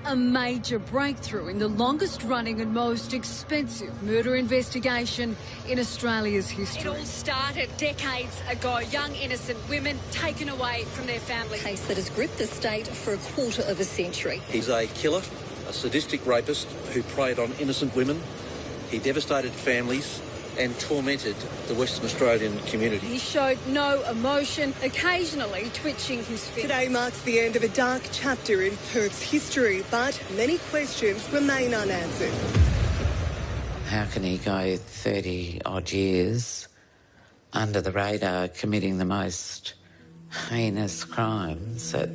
A major breakthrough in the longest-running and most expensive murder investigation in Australia's history. It all started decades ago. Young, innocent women taken away from their families. A case that has gripped the state for a quarter of a century. He's a killer, a sadistic rapist who preyed on innocent women. He devastated families and tormented the Western Australian community. He showed no emotion, occasionally twitching his finger. Today marks the end of a dark chapter in Perth's history, but many questions remain unanswered. How can he go 30-odd years under the radar committing the most heinous crimes that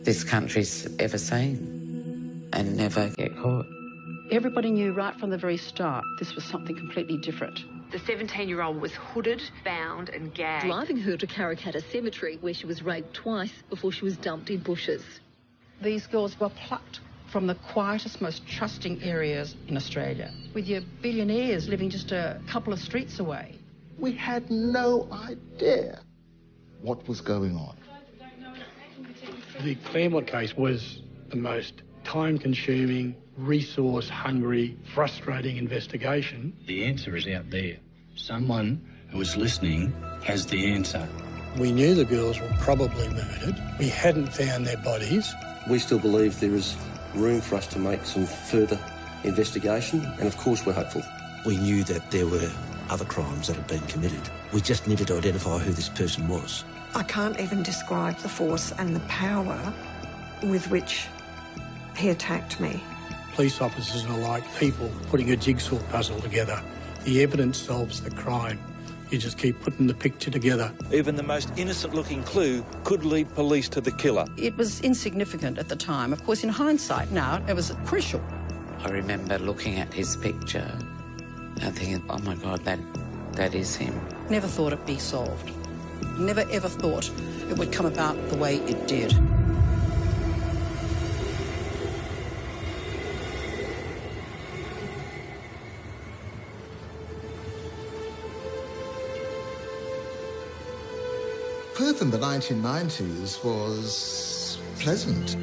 this country's ever seen and never get caught? Everybody knew right from the very start this was something completely different. The 17-year-old was hooded, bound and gagged. Driving her to Karrakatta Cemetery, where she was raped twice before she was dumped in bushes. These girls were plucked from the quietest, most trusting areas in Australia, with your billionaires living just a couple of streets away. We had no idea what was going on. The Claremont case was the most time-consuming, resource-hungry, frustrating investigation. The answer is out there. Someone who is listening has the answer. We knew the girls were probably murdered. We hadn't found their bodies. We still believe there is room for us to make some further investigation, and of course we're hopeful. We knew that there were other crimes that had been committed. We just needed to identify who this person was. I can't even describe the force and the power with which he attacked me. Police officers are like people putting a jigsaw puzzle together. The evidence solves the crime. You just keep putting the picture together. Even the most innocent-looking clue could lead police to the killer. It was insignificant at the time. Of course, in hindsight now, it was crucial. I remember looking at his picture and thinking, oh my God, that is him. Never thought it'd be solved. Never ever thought it would come about the way it did. Perth in the 1990s was pleasant.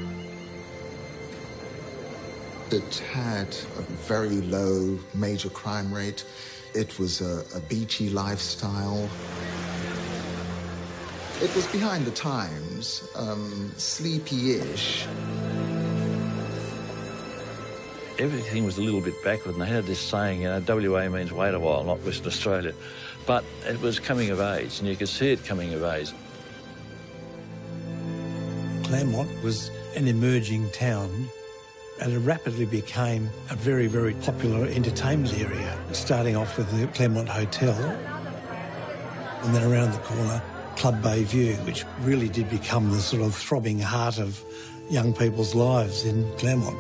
It had a very low major crime rate. It was a beachy lifestyle. It was behind the times, sleepy-ish. Everything was a little bit backward, and they had this saying, you know, WA means wait a while, not Western Australia. But it was coming of age, and you could see it coming of age. Claremont was an emerging town, and it rapidly became a very, very popular entertainment area, starting off with the Claremont Hotel, and then around the corner, Club Bay View, which really did become the sort of throbbing heart of young people's lives in Claremont.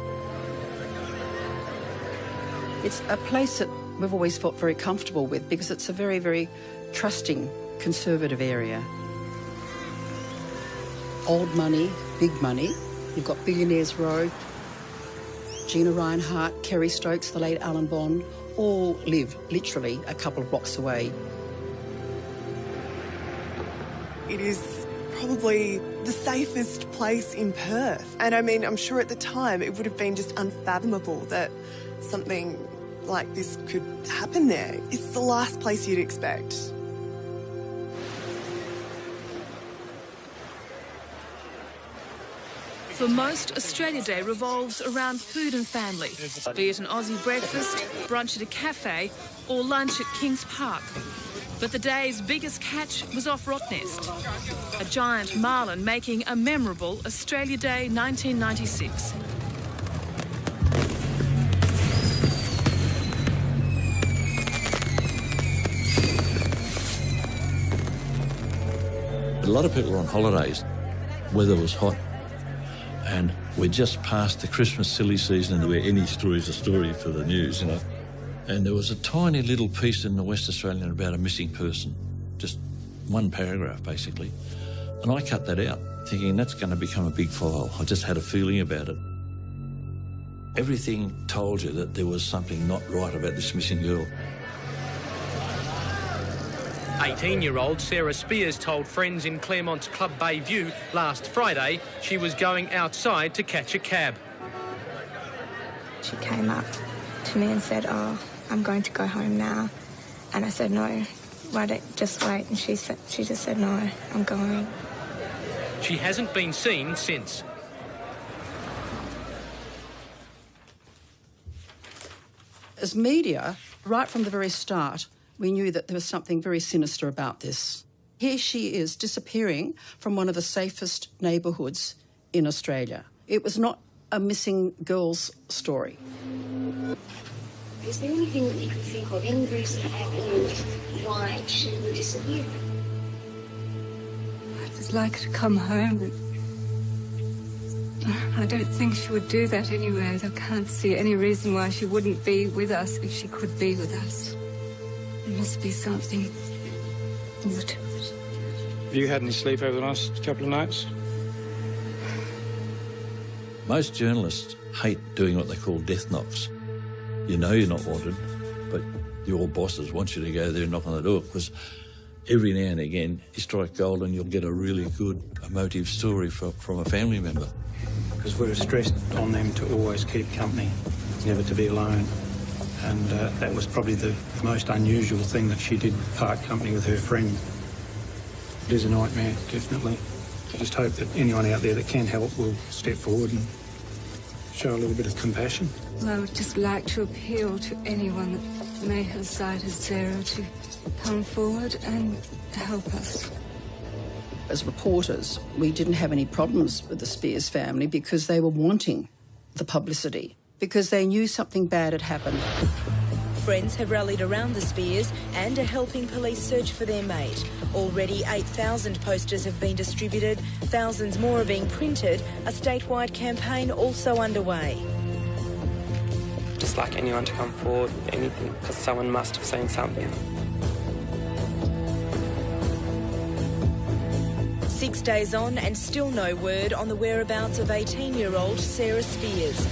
It's a place that we've always felt very comfortable with because it's a very, very trusting, conservative area. Old money, big money. You've got Billionaires Road, Gina Reinhardt, Kerry Stokes, the late Alan Bond, all live literally a couple of blocks away. It is probably the safest place in Perth. And I mean, I'm sure at the time it would have been just unfathomable that something like this could happen there. It's the last place you'd expect. For most, Australia Day revolves around food and family, be it an Aussie breakfast, brunch at a cafe or lunch at Kings Park. But the day's biggest catch was off Rottnest, a giant marlin making a memorable Australia Day 1996. A lot of people were on holidays. Weather was hot. And we're just past the Christmas silly season where any story is a story for the news, you know. And there was a tiny little piece in the West Australian about a missing person, just one paragraph, basically. And I cut that out, thinking that's going to become a big file. I just had a feeling about it. Everything told you that there was something not right about this missing girl. 18-year-old Sarah Spears told friends in Claremont's Club Bay View last Friday she was going outside to catch a cab. She came up to me and said, "Oh, I'm going to go home now." And I said, "No, just wait." And she just said, "No, I'm going." She hasn't been seen since. As media, right from the very start, we knew that there was something very sinister about this. Here she is disappearing from one of the safest neighbourhoods in Australia. It was not a missing girls story. Is there anything that you can think of, any reason happening why she would disappear? I'd just like her to come home. I don't think she would do that anyway. I can't see any reason why she wouldn't be with us if she could be with us. There must be something more to it. Have you had any sleep over the last couple of nights? Most journalists hate doing what they call death knocks. You know you're not wanted, but your bosses want you to go there and knock on the door, because every now and again you strike gold and you'll get a really good emotive story from a family member. Because we're stressed on them to always keep company, never to be alone. And that was probably the most unusual thing, that she did part company with her friend. It is a nightmare, definitely. I just hope that anyone out there that can help will step forward and show a little bit of compassion. Well, I would just like to appeal to anyone that may have sighted Sarah to come forward and help us. As reporters, we didn't have any problems with the Spears family because they were wanting the publicity, because they knew something bad had happened. Friends have rallied around the Spears and are helping police search for their mate. Already 8,000 posters have been distributed, thousands more are being printed, a statewide campaign also underway. Just like anyone to come forward with anything, because someone must have seen something. 6 days on and still no word on the whereabouts of 18-year-old Sarah Spears.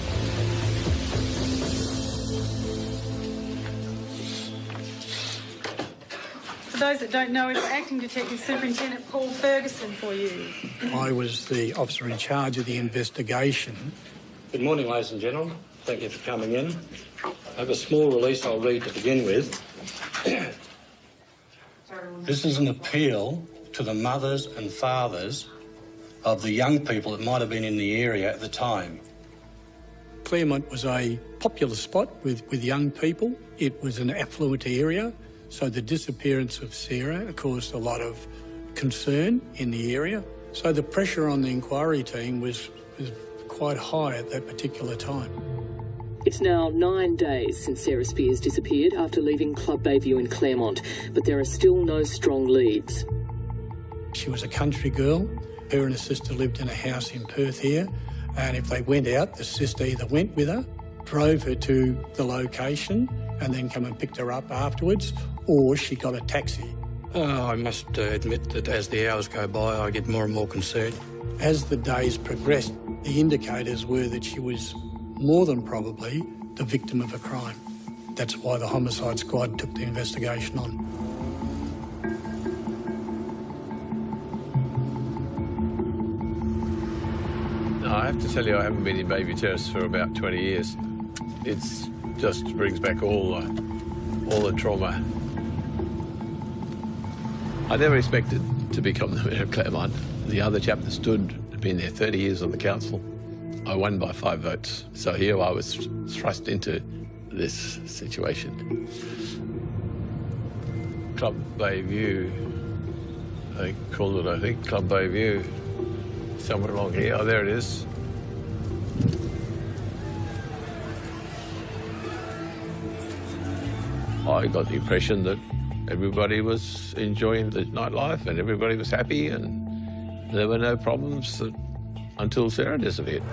For those that don't know, it's Acting Detective Superintendent Paul Ferguson for you. I was the officer in charge of the investigation. Good morning, ladies and gentlemen. Thank you for coming in. I have a small release I'll read to begin with. This is an appeal to the mothers and fathers of the young people that might have been in the area at the time. Claremont was a popular spot with young people. It was an affluent area, so the disappearance of Sarah caused a lot of concern in the area. So the pressure on the inquiry team was quite high at that particular time. It's now 9 days since Sarah Spears disappeared after leaving Club Bayview in Claremont, but there are still no strong leads. She was a country girl. Her and her sister lived in a house in Perth here, and if they went out, the sister either went with her, drove her to the location, and then come and picked her up afterwards, or she got a taxi. I must admit that as the hours go by, I get more and more concerned. As the days progressed, the indicators were that she was more than probably the victim of a crime. That's why the homicide squad took the investigation on. I have to tell you, I haven't been in Baby Terrace for about 20 years. It just brings back all the trauma. I never expected to become the mayor of Claremont. The other chap that stood had been there 30 years on the council. I won by 5 votes. So here I was thrust into this situation. Club Bayview, they called it, I think, Club Bayview. Somewhere along here. Oh, there it is. I got the impression that everybody was enjoying the nightlife and everybody was happy and there were no problems until Sarah disappeared.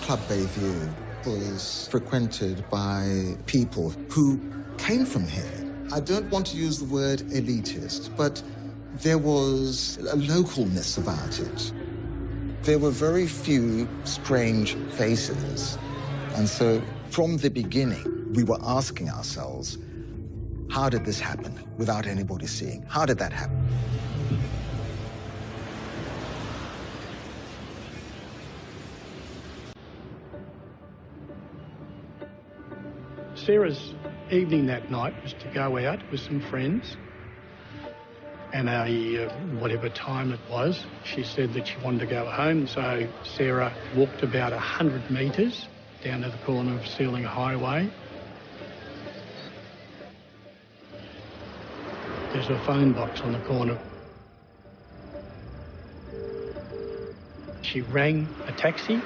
Club Bayview was frequented by people who came from here. I don't want to use the word elitist, but there was a localness about it. There were very few strange faces. And so from the beginning, we were asking ourselves, how did this happen without anybody seeing? How did that happen? Sarah's evening that night was to go out with some friends, and whatever time it was, she said that she wanted to go home, so Sarah walked about 100 metres down to the corner of Sealing Highway. There's a phone box on the corner. She rang a taxi.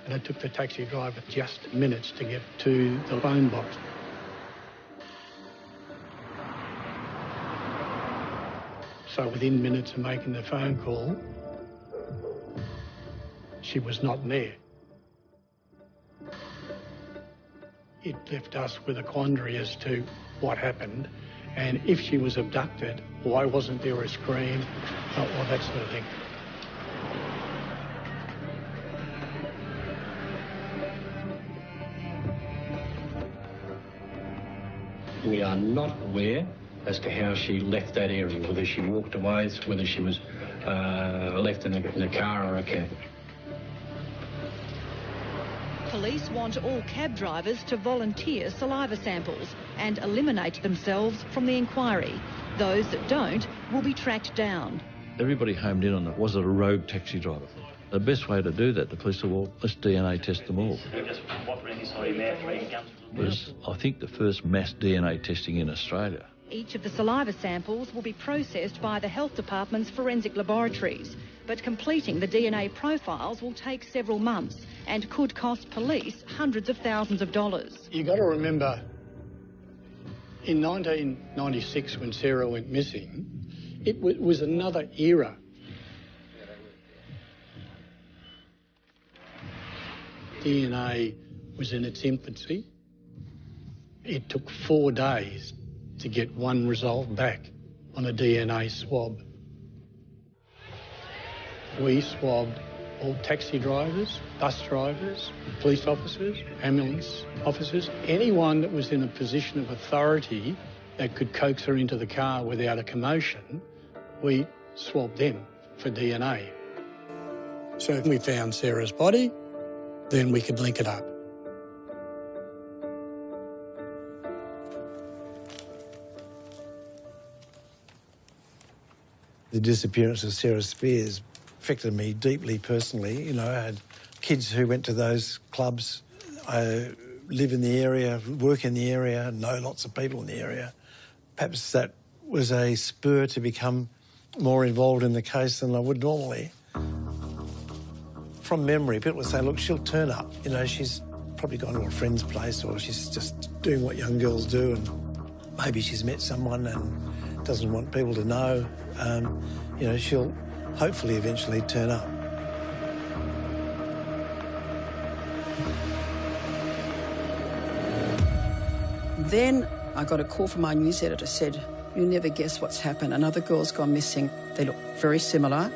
And it took the taxi driver just minutes to get to the phone box. So within minutes of making the phone call, she was not there. It left us with a quandary as to what happened, and if she was abducted, why wasn't there a scream, or that sort of thing. We are not aware as to how she left that area, whether she walked away, whether she was left in a car or a cab. Police want all cab drivers to volunteer saliva samples and eliminate themselves from the inquiry. Those that don't will be tracked down. Everybody homed in on it. Was it a rogue taxi driver? The best way to do that, the police said, well, let's DNA test them all. It was, I think, the first mass DNA testing in Australia. Each of the saliva samples will be processed by the health department's forensic laboratories, but completing the DNA profiles will take several months and could cost police hundreds of thousands of dollars. You got to remember, in 1996, when Sarah went missing, it was another era. DNA was in its infancy. It took 4 days to get one result back on a DNA swab. We swabbed all taxi drivers, bus drivers, police officers, ambulance officers, anyone that was in a position of authority that could coax her into the car without a commotion, we swabbed them for DNA. So if we found Sarah's body, then we could link it up. The disappearance of Sarah Spears affected me deeply personally. You know, I had kids who went to those clubs. I live in the area, work in the area, know lots of people in the area. Perhaps that was a spur to become more involved in the case than I would normally. From memory, people would say, look, she'll turn up. You know, she's probably gone to a friend's place or she's just doing what young girls do and maybe she's met someone and doesn't want people to know. You know, she'll hopefully eventually turn up. Then I got a call from my news editor, said, you'll never guess what's happened. Another girl's gone missing. They look very similar,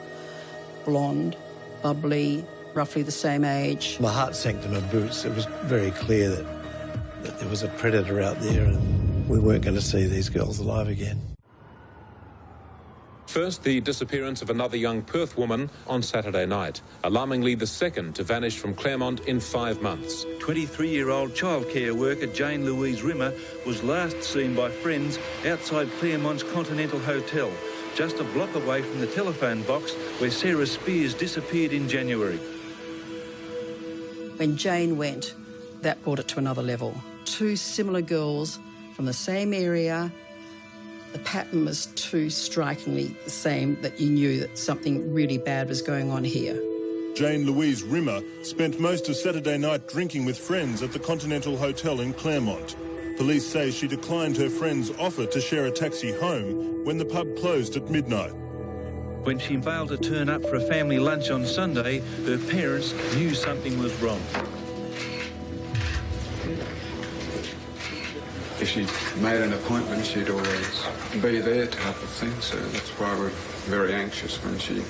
blonde, bubbly, roughly the same age. My heart sank to my boots. It was very clear that there was a predator out there and we weren't going to see these girls alive again. First, the disappearance of another young Perth woman on Saturday night, alarmingly the second to vanish from Claremont in 5 months. 23-year-old childcare worker Jane Louise Rimmer was last seen by friends outside Claremont's Continental Hotel, just a block away from the telephone box where Sarah Spears disappeared in January. When Jane went, that brought it to another level. 2 similar girls from the same area. The pattern was too strikingly the same that you knew that something really bad was going on here. Jane Louise Rimmer spent most of Saturday night drinking with friends at the Continental Hotel in Claremont. Police say she declined her friend's offer to share a taxi home when the pub closed at midnight. When she failed to turn up for a family lunch on Sunday, her parents knew something was wrong. If she made an appointment, she'd always be there type of thing, so that's why we're very anxious when she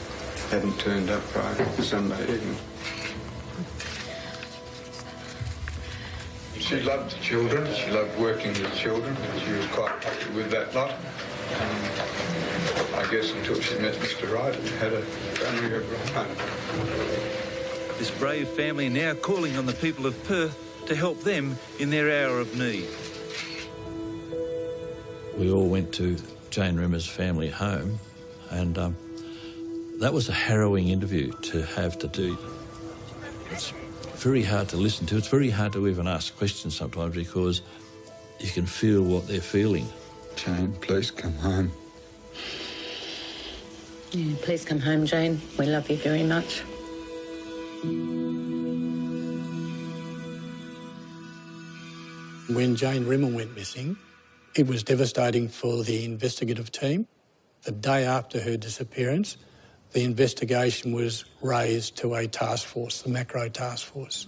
hadn't turned up by Sunday evening. She loved children, she loved working with children, and she was quite happy with that lot. And I guess until she met Mr. Wright and had a family of her own. This brave family now calling on the people of Perth to help them in their hour of need. We all went to Jane Rimmer's family home, and that was a harrowing interview to have to do. It's very hard to listen to. It's very hard to even ask questions sometimes because you can feel what they're feeling. Jane, please come home. Yeah, please come home, Jane. We love you very much. When Jane Rimmer went missing, it was devastating for the investigative team. The day after her disappearance, the investigation was raised to a task force, the Macro Task Force.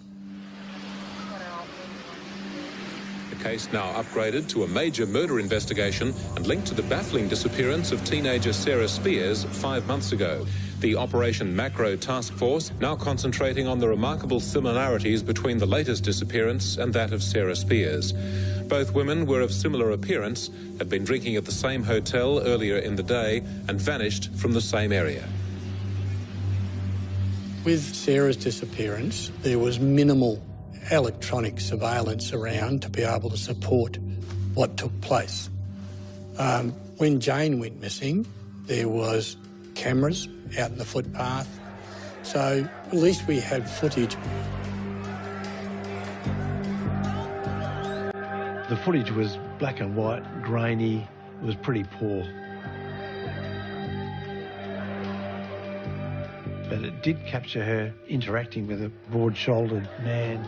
The case now upgraded to a major murder investigation and linked to the baffling disappearance of teenager Sarah Spears 5 months ago. The Operation Macro Task Force now concentrating on the remarkable similarities between the latest disappearance and that of Sarah Spears. Both women were of similar appearance, had been drinking at the same hotel earlier in the day and vanished from the same area. With Sarah's disappearance, there was minimal electronic surveillance around to be able to support what took place. When Jane went missing, there was cameras out in the footpath, so at least we had footage. The footage was black and white, grainy, it was pretty poor. But it did capture her interacting with a broad-shouldered man.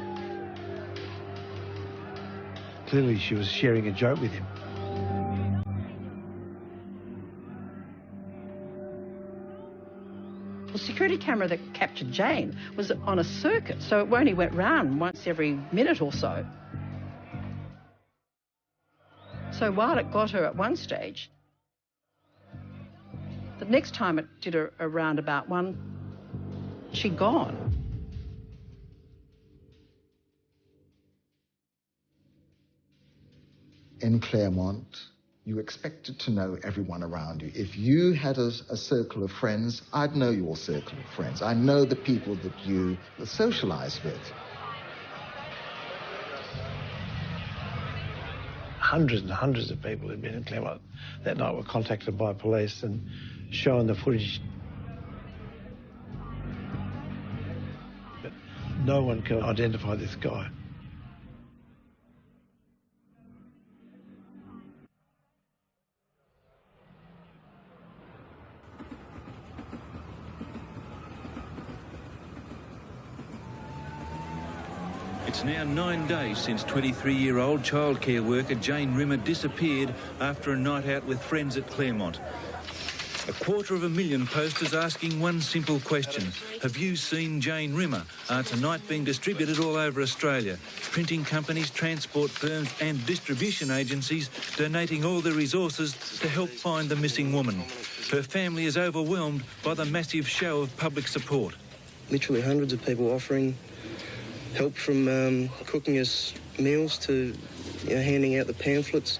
Clearly she was sharing a joke with him. The security camera that captured Jane was on a circuit, so it only went round once every minute or so. So while it got her at one stage, the next time it did a roundabout one, she'd gone. In Claremont, you expected to know everyone around you. If you had a circle of friends, I'd know your circle of friends. I know the people that you socialise with. Hundreds and hundreds of people who'd been in Claremont that night were contacted by police and shown the footage. But no one can identify this guy. It's now 9 days since 23-year-old childcare worker Jane Rimmer disappeared after a night out with friends at Claremont. 250,000 posters asking one simple question: have you seen Jane Rimmer? Are tonight being distributed all over Australia. Printing companies, transport firms and distribution agencies donating all their resources to help find the missing woman. Her family is overwhelmed by the massive show of public support. Literally hundreds of people offering help, from cooking us meals to handing out the pamphlets.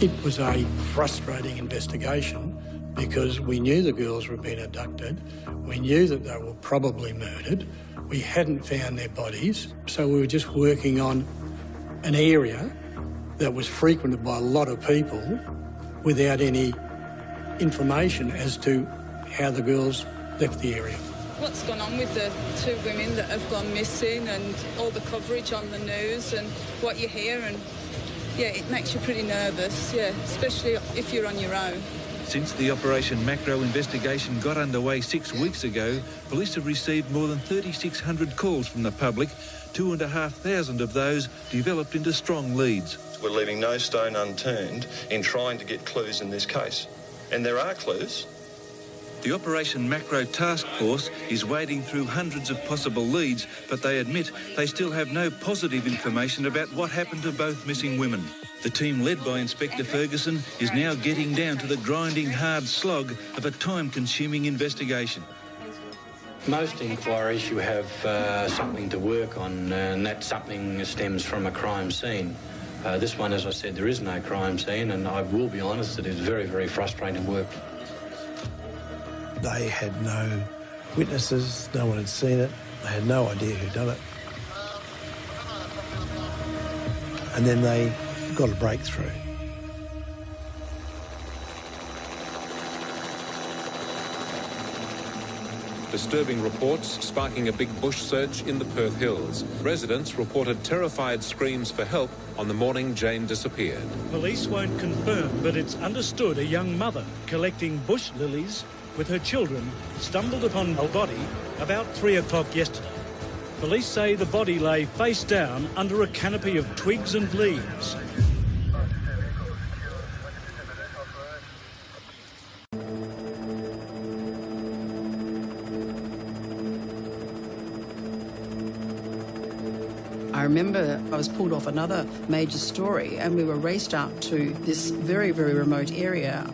It was a frustrating investigation because we knew the girls were being abducted, we knew that they were probably murdered, we hadn't found their bodies, so we were just working on an area that was frequented by a lot of people without any information as to how the girls left the area. What's gone on with the two women that have gone missing and all the coverage on the news and what you hear, and yeah, it makes you pretty nervous, yeah, especially if you're on your own. Since the Operation Macro investigation got underway 6 weeks ago, police have received more than 3,600 calls from the public. 2,500 of those developed into strong leads. We're leaving no stone unturned in trying to get clues in this case. And there are clues. The Operation Macro Task Force is wading through hundreds of possible leads, but they admit they still have no positive information about what happened to both missing women. The team led by Inspector Ferguson is now getting down to the grinding hard slog of a time-consuming investigation. Most inquiries you have something to work on, and that something stems from a crime scene. This one, as I said, there is no crime scene, and I will be honest, it is very, very frustrating work. They had no witnesses, no one had seen it. They had no idea who'd done it. And then they got a breakthrough. Disturbing reports sparking a big bush search in the Perth Hills. Residents reported terrified screams for help on the morning Jane disappeared. Police won't confirm, but it's understood a young mother collecting bush lilies with her children stumbled upon a body about 3 o'clock yesterday. Police say the body lay face down under a canopy of twigs and leaves. I remember I was pulled off another major story and we were raced out to this very, very remote area.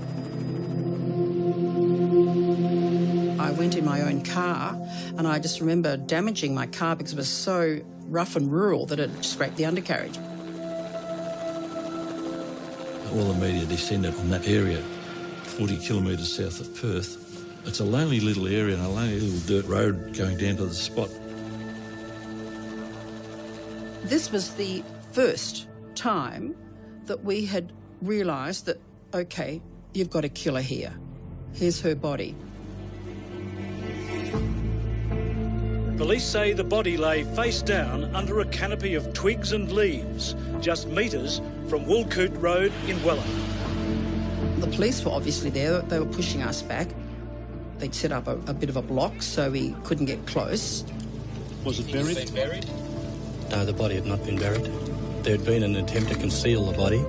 I went in my own car and I just remember damaging my car because it was so rough and rural that it scraped the undercarriage. All the media descended on that area, 40 kilometres south of Perth. It's a lonely little area and a lonely little dirt road going down to the spot. This was the first time that we had realised that, OK, you've got a killer here. Here's her body. Police say the body lay face down under a canopy of twigs and leaves, just metres from Woolcoot Road in Weller. The police were obviously there. They were pushing us back. They'd set up a bit of a block so we couldn't get close. Was it buried? No, the body had not been buried. There had been an attempt to conceal the body.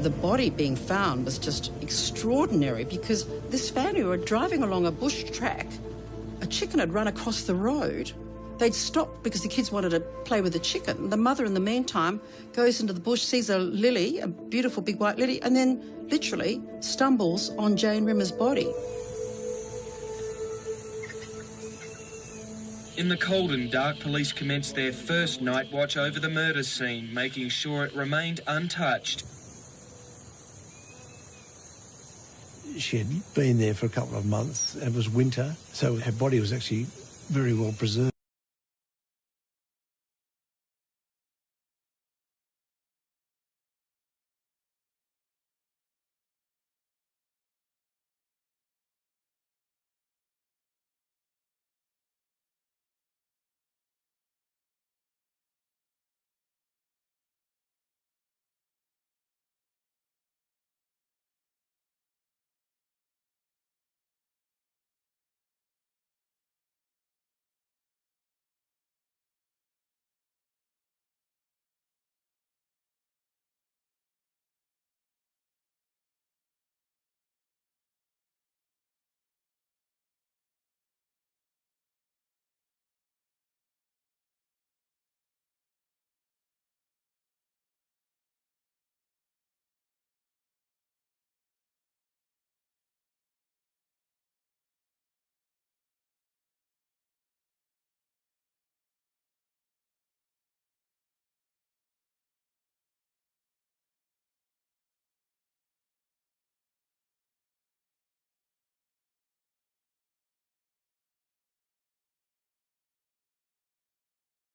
The body being found was just extraordinary because this family were driving along a bush track. A chicken had run across the road. They'd stopped because the kids wanted to play with the chicken. The mother, in the meantime, goes into the bush, sees a lily, a beautiful big white lily, and then literally stumbles on Jane Rimmer's body. In the cold and dark, police commenced their first night watch over the murder scene, making sure it remained untouched. She had been there for a couple of months. It was winter, so her body was actually very well preserved.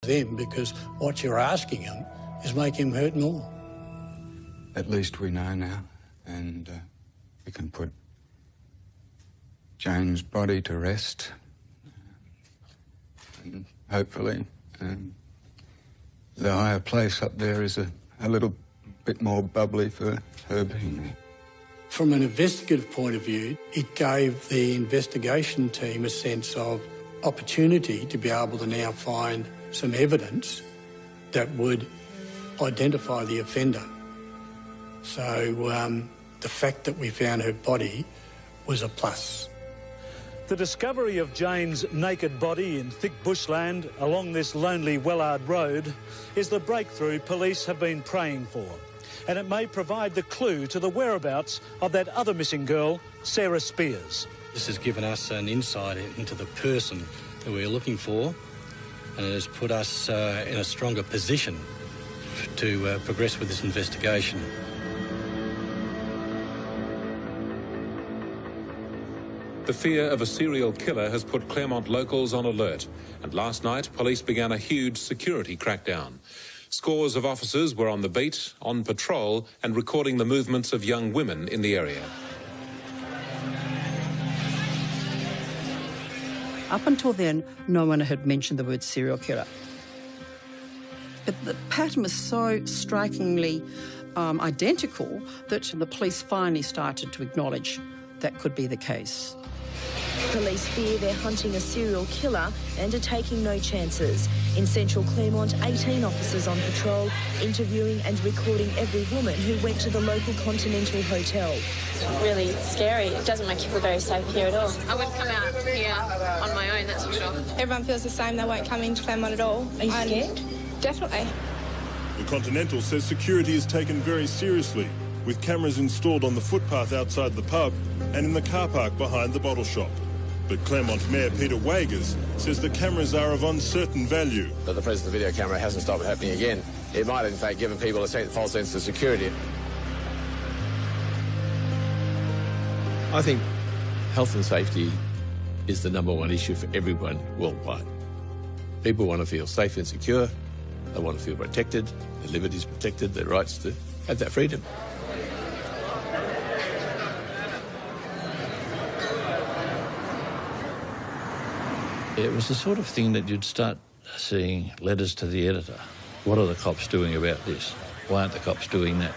Them because what you're asking him is making him hurt more. At least we know now, and we can put Jane's body to rest. And hopefully the higher place up there is a little bit more bubbly for her being there. From an investigative point of view, it gave the investigation team a sense of opportunity to be able to now find some evidence that would identify the offender. So the fact that we found her body was a plus. The discovery of Jane's naked body in thick bushland along this lonely Wellard Road is the breakthrough police have been praying for, and it may provide the clue to the whereabouts of that other missing girl, Sarah Spears. This has given us an insight into the person that we're looking for, and it has put us in a stronger position to progress with this investigation. The fear of a serial killer has put Claremont locals on alert, and last night police began a huge security crackdown. Scores of officers were on the beat, on patrol, and recording the movements of young women in the area. Up until then, no one had mentioned the word serial killer. But the pattern was so strikingly identical that the police finally started to acknowledge that could be the case. Police fear they're hunting a serial killer and are taking no chances. In central Claremont, 18 officers on patrol, interviewing and recording every woman who went to the local Continental Hotel. It's really scary. It doesn't make you feel very safe here at all. I wouldn't come out here on my own, that's for sure. Everyone feels the same. They won't come into Claremont at all. Are you scared? Definitely. The Continental says security is taken very seriously, with cameras installed on the footpath outside the pub and in the car park behind the bottle shop. But Claremont Mayor Peter Wagers says the cameras are of uncertain value. But the presence of the video camera hasn't stopped it happening again. It might, in fact, give people a false sense of security. I think health and safety is the #1 issue for everyone worldwide. People want to feel safe and secure. They want to feel protected, their liberties protected, their rights to have that freedom. It was the sort of thing that you'd start seeing letters to the editor. What are the cops doing about this? Why aren't the cops doing that?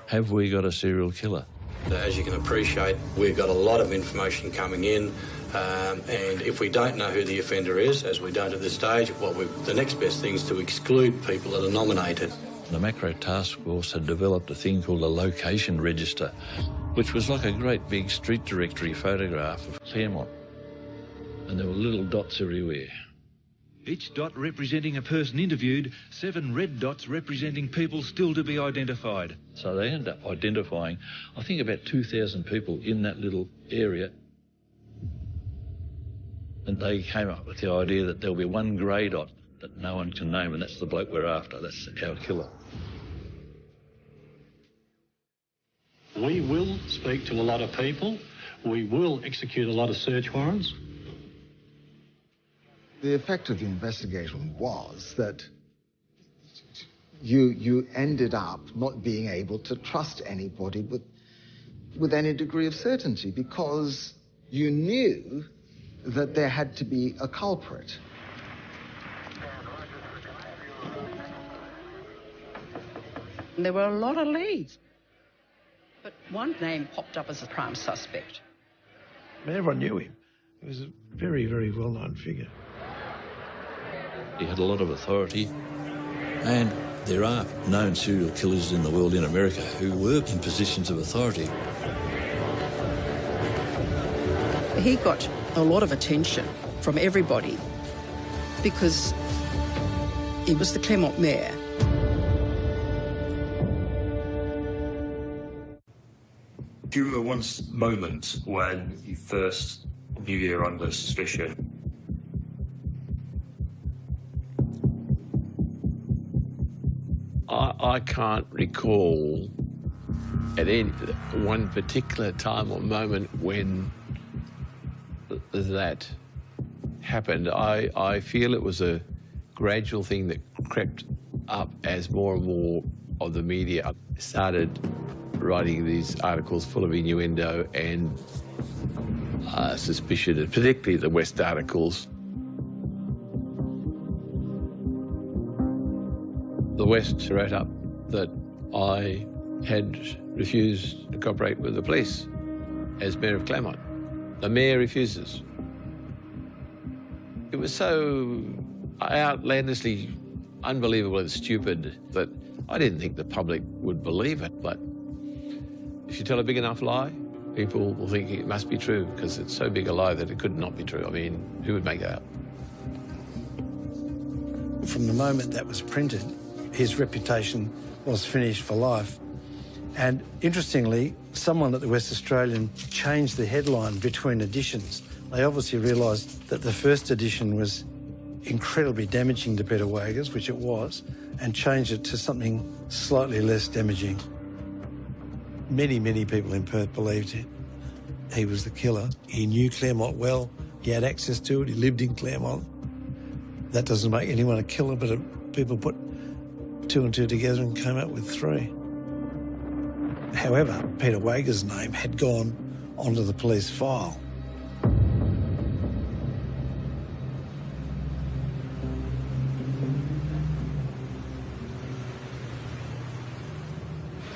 Have we got a serial killer? As you can appreciate, we've got a lot of information coming in, and if we don't know who the offender is, as we don't at this stage, the next best thing is to exclude people that are nominated. The Macro Task Force had developed a thing called a location register, which was like a great big street directory photograph of Claremont. And there were little dots everywhere. Each dot representing a person interviewed, 7 red dots representing people still to be identified. So they ended up identifying, I think, about 2,000 people in that little area. And they came up with the idea that there'll be one grey dot that no one can name, and that's the bloke we're after. That's our killer. We will speak to a lot of people. We will execute a lot of search warrants. The effect of the investigation was that you ended up not being able to trust anybody with any degree of certainty, because you knew that there had to be a culprit. And there were a lot of leads, but one name popped up as a prime suspect. Everyone knew him. He was a very, very well-known figure. He had a lot of authority, and there are known serial killers in the world, in America, who were in positions of authority. He got a lot of attention from everybody because he was the Claremont mayor. Do you remember one moment when you first knew you were under suspicion? I can't recall at any one particular time or moment when that happened. I feel it was a gradual thing that crept up as more and more of the media started writing these articles full of innuendo and suspicion, and particularly the West articles. The West wrote up that I had refused to cooperate with the police as Mayor of Claremont. The Mayor refuses. It was so outlandishly unbelievable and stupid that I didn't think the public would believe it. But if you tell a big enough lie, people will think it must be true, because it's so big a lie that it could not be true. I mean, who would make that up? From the moment that was printed, his reputation was finished for life. And interestingly, someone at the West Australian changed the headline between editions. They obviously realised that the first edition was incredibly damaging to Peter Wagers, which it was, and changed it to something slightly less damaging. Many, many people in Perth believed it. he was the killer. He knew Claremont well. He had access to it. He lived in Claremont. That doesn't make anyone a killer, but people put two and two together and came up with three. However, Peter Wager's name had gone onto the police file.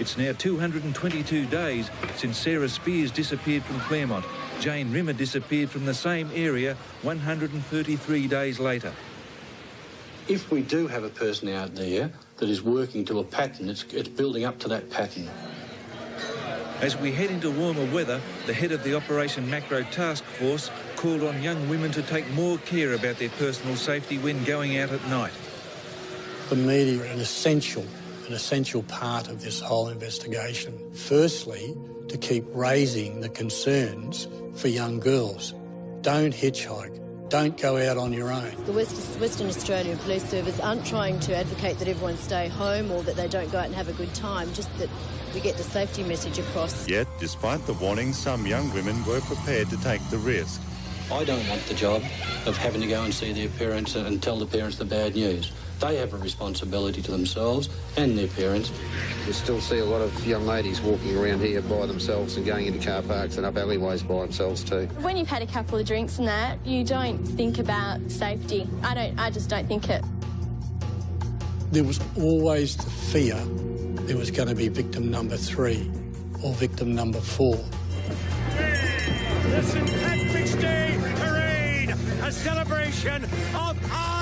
It's now 222 days since Sarah Spears disappeared from Claremont. Jane Rimmer disappeared from the same area 133 days later. If we do have a person out there that is working to a pattern, it's building up to that pattern. As we head into warmer weather, the head of the Operation Macro Task Force called on young women to take more care about their personal safety when going out at night. The media are an essential part of this whole investigation. Firstly, to keep raising the concerns for young girls. Don't hitchhike. Don't go out on your own. The Western Australian Police Service aren't trying to advocate that everyone stay home or that they don't go out and have a good time, just that we get the safety message across. Yet, despite the warning, some young women were prepared to take the risk. I don't want the job of having to go and see their parents and tell the parents the bad news. They have a responsibility to themselves and their parents. We still see a lot of young ladies walking around here by themselves and going into car parks and up alleyways by themselves too. When you've had a couple of drinks and that, you don't think about safety. I just don't think it. There was always the fear there was going to be victim number 3 or victim number 4. The St. Patrick's Day Parade, a celebration of Ireland!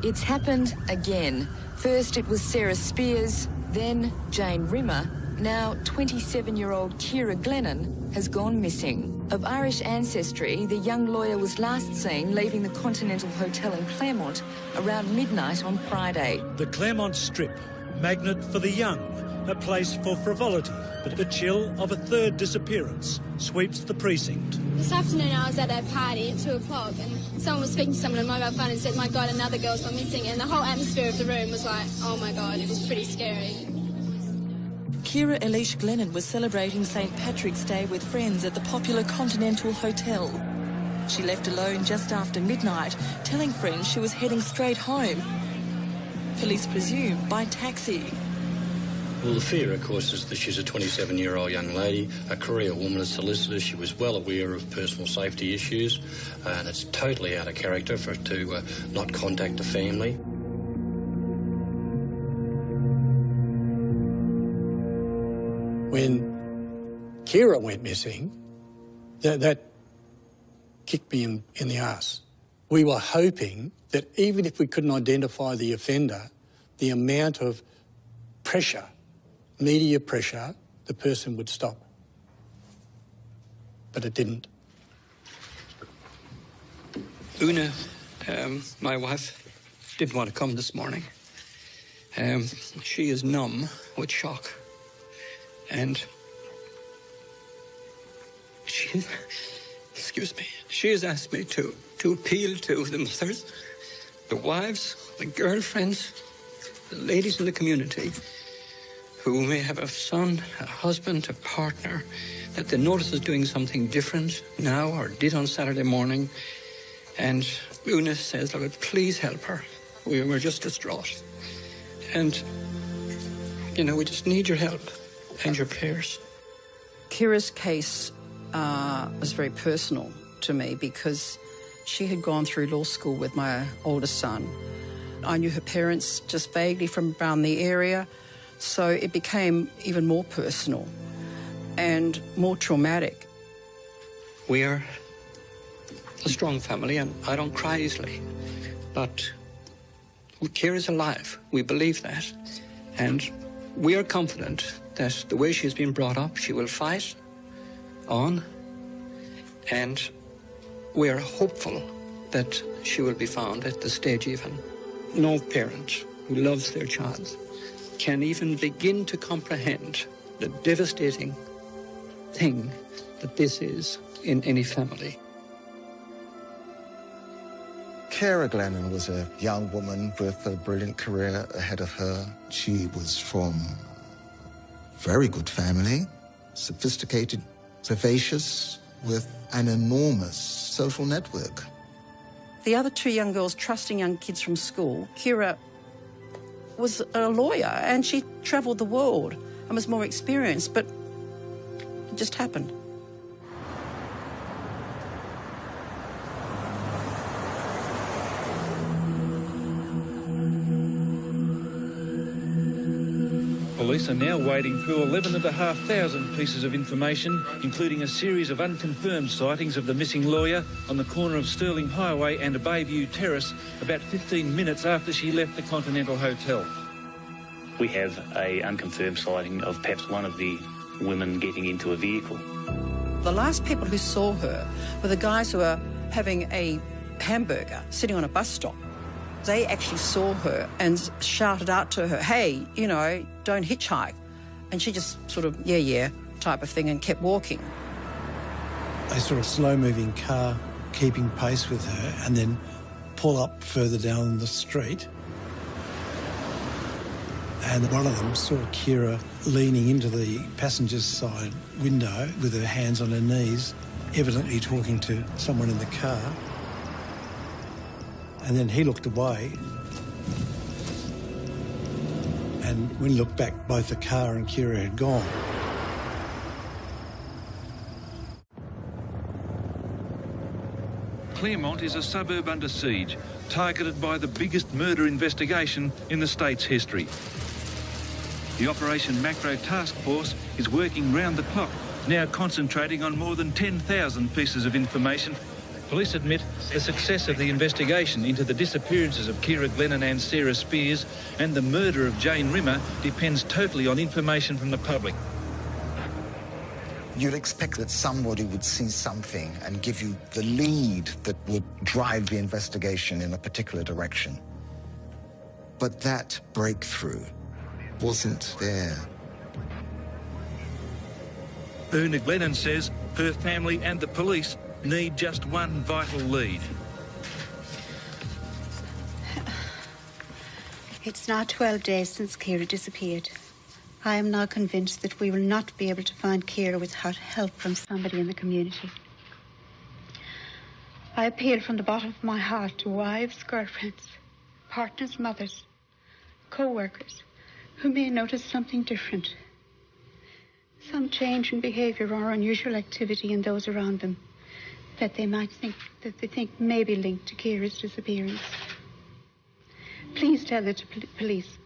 It's happened again. First it was Sarah Spears, then Jane Rimmer. Now 27-year-old Ciara Glennon has gone missing. Of Irish ancestry, the young lawyer was last seen leaving the Continental Hotel in Claremont around midnight on Friday. The Claremont Strip, magnet for the young, a place for frivolity, but the chill of a third disappearance sweeps the precinct. This afternoon I was at a party at 2 o'clock and someone was speaking to someone on a mobile phone and said, "My God, another girl's gone missing," and the whole atmosphere of the room was like, oh my God, it was pretty scary. Ciara Eilish Glennon was celebrating St. Patrick's Day with friends at the popular Continental Hotel. She left alone just after midnight, telling friends she was heading straight home. Police presume by taxi. Well, the fear, of course, is that she's a 27-year-old young lady, a career woman, a solicitor. She was well aware of personal safety issues, and it's totally out of character for her to not contact the family. When Ciara went missing, that kicked me in the arse. We were hoping that even if we couldn't identify the offender, the amount of pressure, media pressure, the person would stop. But it didn't. Una, my wife, didn't want to come this morning. She is numb with shock. And she has asked me to appeal to the mothers, the wives, the girlfriends, the ladies in the community who may have a son, a husband, a partner that they notice is doing something different now or did on Saturday morning. And Una says, "Lord, please help her. We're just distraught. And, you know, we just need your help and your prayers." Ciara's case was very personal to me because she had gone through law school with my oldest son. I knew her parents just vaguely from around the area, so it became even more personal and more traumatic. We are a strong family, and I don't cry easily. But Ciara's alive. We believe that. And we are confident that the way she's been brought up, she will fight on. And we are hopeful that she will be found at the stage even. No parent who loves their child can even begin to comprehend the devastating thing that this is in any family. Kira Glennon was a young woman with a brilliant career ahead of her. She was from a very good family, sophisticated, vivacious, with an enormous social network. The other two young girls trusting young kids from school, Kira was a lawyer and she travelled the world and was more experienced, but it just happened. Police are now wading through 11,500 pieces of information, including a series of unconfirmed sightings of the missing lawyer on the corner of Stirling Highway and Bayview Terrace about 15 minutes after she left the Continental Hotel. We have an unconfirmed sighting of perhaps one of the women getting into a vehicle. The last people who saw her were the guys who were having a hamburger sitting on a bus stop. They actually saw her and shouted out to her, hey, you know, don't hitchhike. And she just sort of, yeah, type of thing and kept walking. They saw a slow-moving car keeping pace with her and then pull up further down the street. And one of them saw Kira leaning into the passenger's side window with her hands on her knees, evidently talking to someone in the car. And then he looked away. And when he looked back, both the car and Kira had gone. Claremont is a suburb under siege, targeted by the biggest murder investigation in the state's history. The Operation Macro Task Force is working round the clock, now concentrating on more than 10,000 pieces of information. Police admit the success of the investigation into the disappearances of Kira Glennon and Sarah Spears and the murder of Jane Rimmer depends totally on information from the public. You'd expect that somebody would see something and give you the lead that would drive the investigation in a particular direction. But that breakthrough wasn't there. Una Glennon says her family and the police need just one vital lead. It's now 12 days since Kira disappeared. I am now convinced that we will not be able to find Kira without help from somebody in the community. I appeal from the bottom of my heart to wives, girlfriends, partners, mothers, co-workers who may notice something different. Some change in behaviour or unusual activity in those around them that they think may be linked to Kira's disappearance. Please tell the police,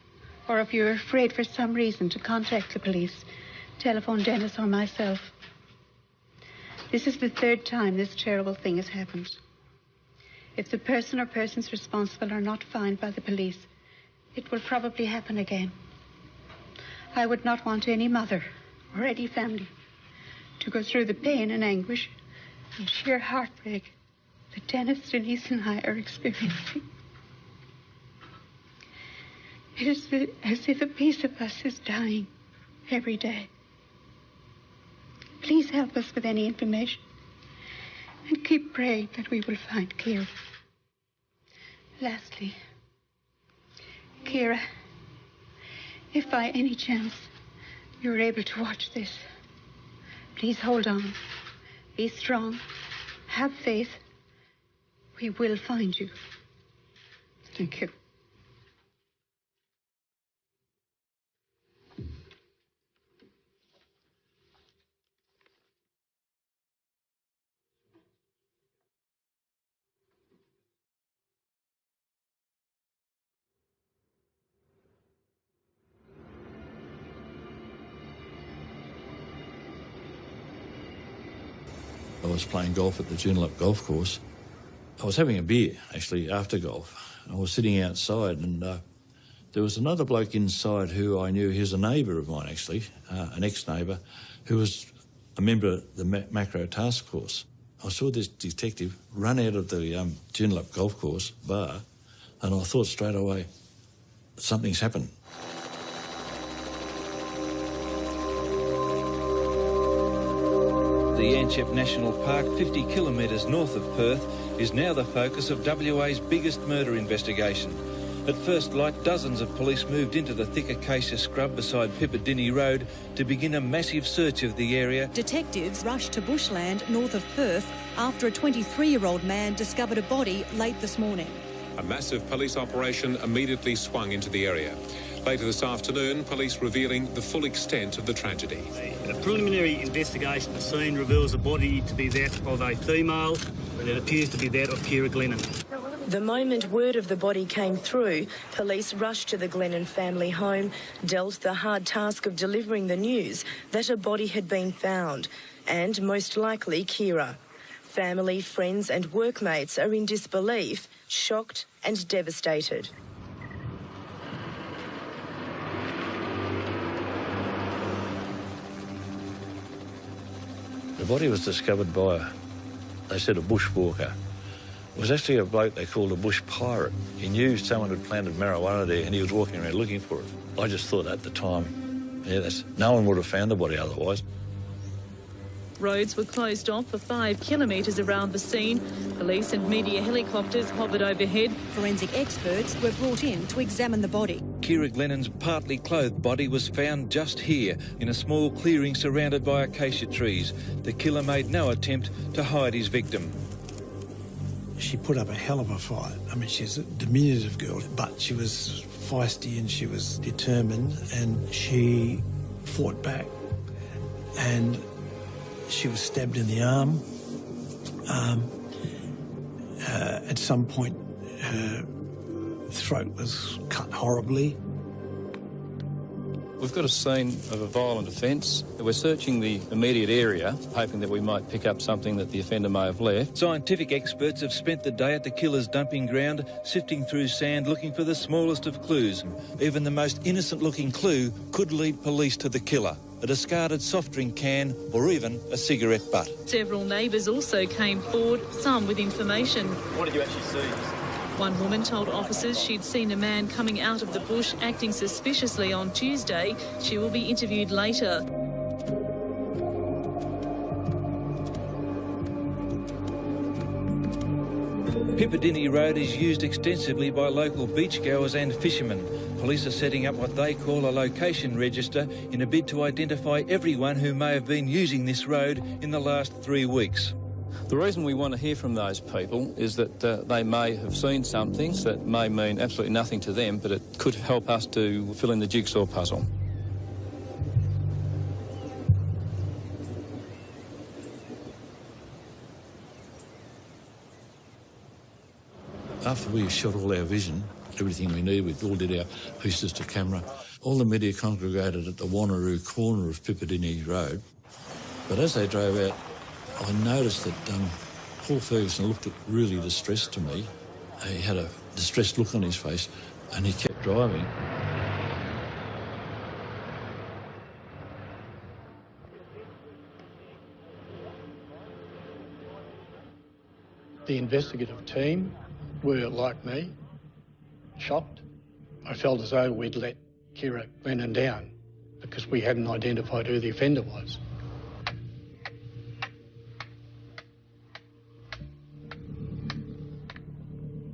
or if you're afraid for some reason to contact the police, telephone Dennis or myself. This is the third time this terrible thing has happened. If the person or persons responsible are not found by the police, it will probably happen again. I would not want any mother or any family to go through the pain and anguish and sheer heartbreak that Dennis, Denise and I are experiencing. It is as if a piece of us is dying every day. Please help us with any information and keep praying that we will find Kira. Lastly, Kira, if by any chance you're able to watch this, please hold on. Be strong. Have faith. We will find you. Thank you. I was playing golf at the Joondalup golf course. I was having a beer, actually, after golf. I was sitting outside and there was another bloke inside who I knew. He was a neighbour of mine, actually, an ex-neighbour, who was a member of the Macro Task Force. I saw this detective run out of the Joondalup golf course bar and I thought straight away, something's happened. The Yanchep National Park, 50 kilometres north of Perth, is now the focus of WA's biggest murder investigation. At first light, dozens of police moved into the thick acacia scrub beside Pipperdinny Road to begin a massive search of the area. Detectives rushed to bushland north of Perth after a 23-year-old man discovered a body late this morning. A massive police operation immediately swung into the area. Later this afternoon, police revealing the full extent of the tragedy. A preliminary investigation at the scene reveals the body to be that of a female, and it appears to be that of Kira Glennon. The moment word of the body came through, police rushed to the Glennon family home, dealt the hard task of delivering the news that a body had been found, and most likely Kira. Family, friends and workmates are in disbelief, shocked and devastated. The body was discovered by, they said, a bushwalker. It was actually a bloke they called a bush pirate. He knew someone had planted marijuana there and he was walking around looking for it. I just thought at the time, yeah, no one would have found the body otherwise. Roads were closed off for 5 kilometres around the scene. Police and media helicopters hovered overhead. Forensic experts were brought in to examine the body. Kira Glennon's partly clothed body was found just here, in a small clearing surrounded by acacia trees. The killer made no attempt to hide his victim. She put up a hell of a fight. I mean, she's a diminutive girl, but she was feisty and she was determined, and she fought back. And she was stabbed in the arm. At some point, her throat was cut horribly. We've got a scene of a violent offence. We're searching the immediate area, hoping that we might pick up something that the offender may have left. Scientific experts have spent the day at the killer's dumping ground, sifting through sand, looking for the smallest of clues. Even the most innocent-looking clue could lead police to the killer. A discarded soft drink can or even a cigarette butt. Several neighbours also came forward, some with information. What did you actually see? One woman told officers she'd seen a man coming out of the bush acting suspiciously on Tuesday. She will be interviewed later. Pipperdinny Road is used extensively by local beachgoers and fishermen. Police are setting up what they call a location register in a bid to identify everyone who may have been using this road in the last 3 weeks. The reason we want to hear from those people is that they may have seen something that may mean absolutely nothing to them, but it could help us to fill in the jigsaw puzzle. After we shot all our vision, everything we need, we all did our pieces to camera, all the media congregated at the Wanneroo corner of Pipperdinny Road. But as they drove out, I noticed that Paul Ferguson looked really distressed to me. He had a distressed look on his face and he kept driving. The investigative team were, like me, shocked. I felt as though we'd let Kira Glennon down because we hadn't identified who the offender was.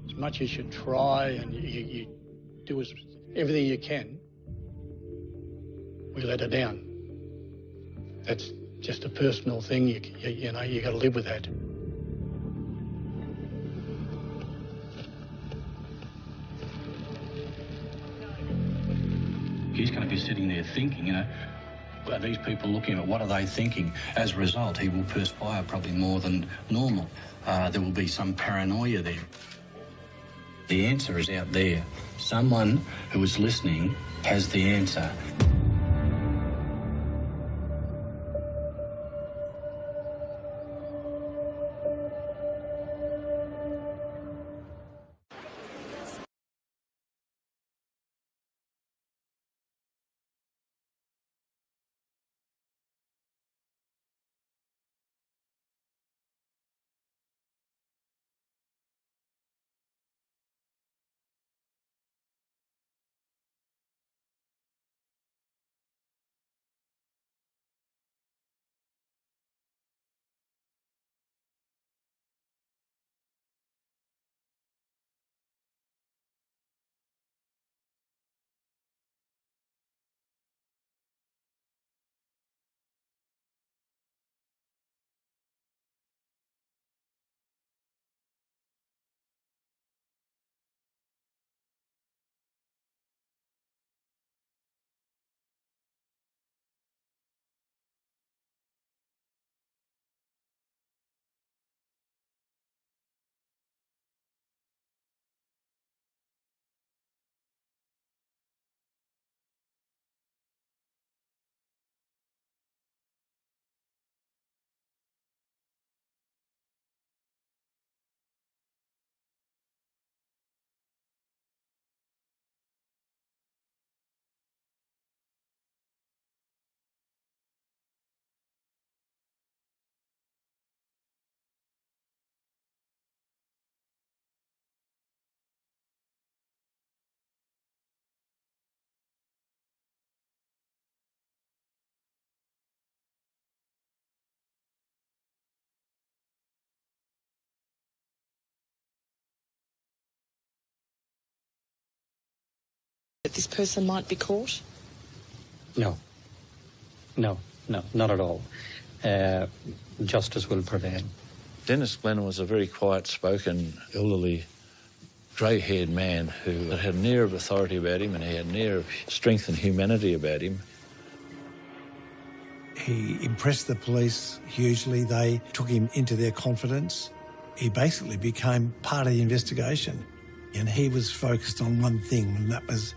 As much as you try and you do everything you can, we let her down. That's just a personal thing. You know, you got to live with that. He's going to be sitting there thinking, you know, are these people looking at what are they thinking? As a result, he will perspire probably more than normal. There will be some paranoia there. The answer is out there. Someone who is listening has the answer. that this person might be caught? No, not at all. Justice will prevail. Dennis Glennon was a very quiet-spoken, elderly, grey-haired man who had an air of authority about him, and he had an air of strength and humanity about him. He impressed the police hugely. They took him into their confidence. He basically became part of the investigation, and he was focused on one thing, and that was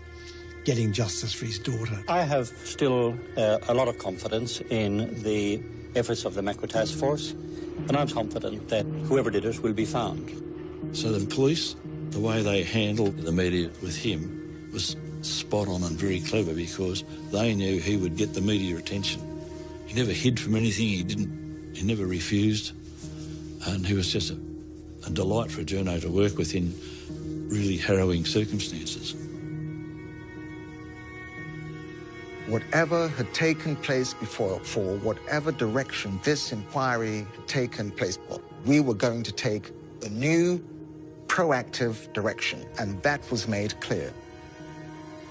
getting justice for his daughter. I have still a lot of confidence in the efforts of the Macro Task Force, and I'm confident that whoever did it will be found. So the police, the way they handled the media with him was spot on and very clever, because they knew he would get the media attention. He never hid from anything, he never refused, and he was just a delight for a journo to work with in really harrowing circumstances. Whatever had taken place before, for whatever direction this inquiry had taken place, we were going to take a new, proactive direction, and that was made clear.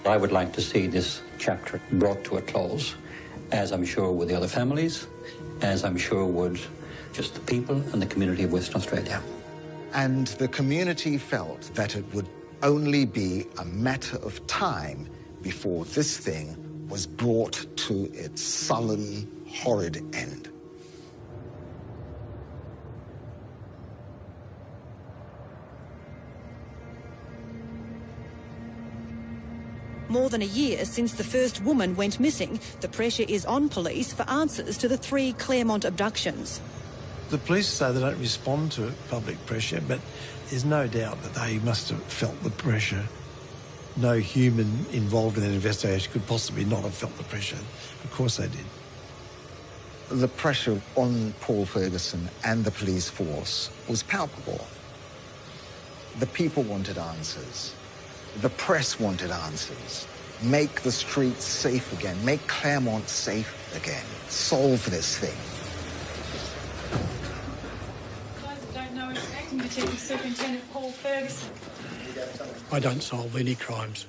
I would like to see this chapter brought to a close, as I'm sure would the other families, as I'm sure would just the people and the community of Western Australia. And the community felt that it would only be a matter of time before this thing was brought to its sullen, horrid end. More than a year since the first woman went missing, the pressure is on police for answers to the 3 Claremont abductions. The police say they don't respond to public pressure, but there's no doubt that they must have felt the pressure. No human involved in that investigation could possibly not have felt the pressure. Of course they did. The pressure on Paul Ferguson and the police force was palpable. The people wanted answers. The press wanted answers. Make the streets safe again. Make Claremont safe again. Solve this thing. Don't know if Acting Detective Superintendent Paul Ferguson. I don't solve any crimes.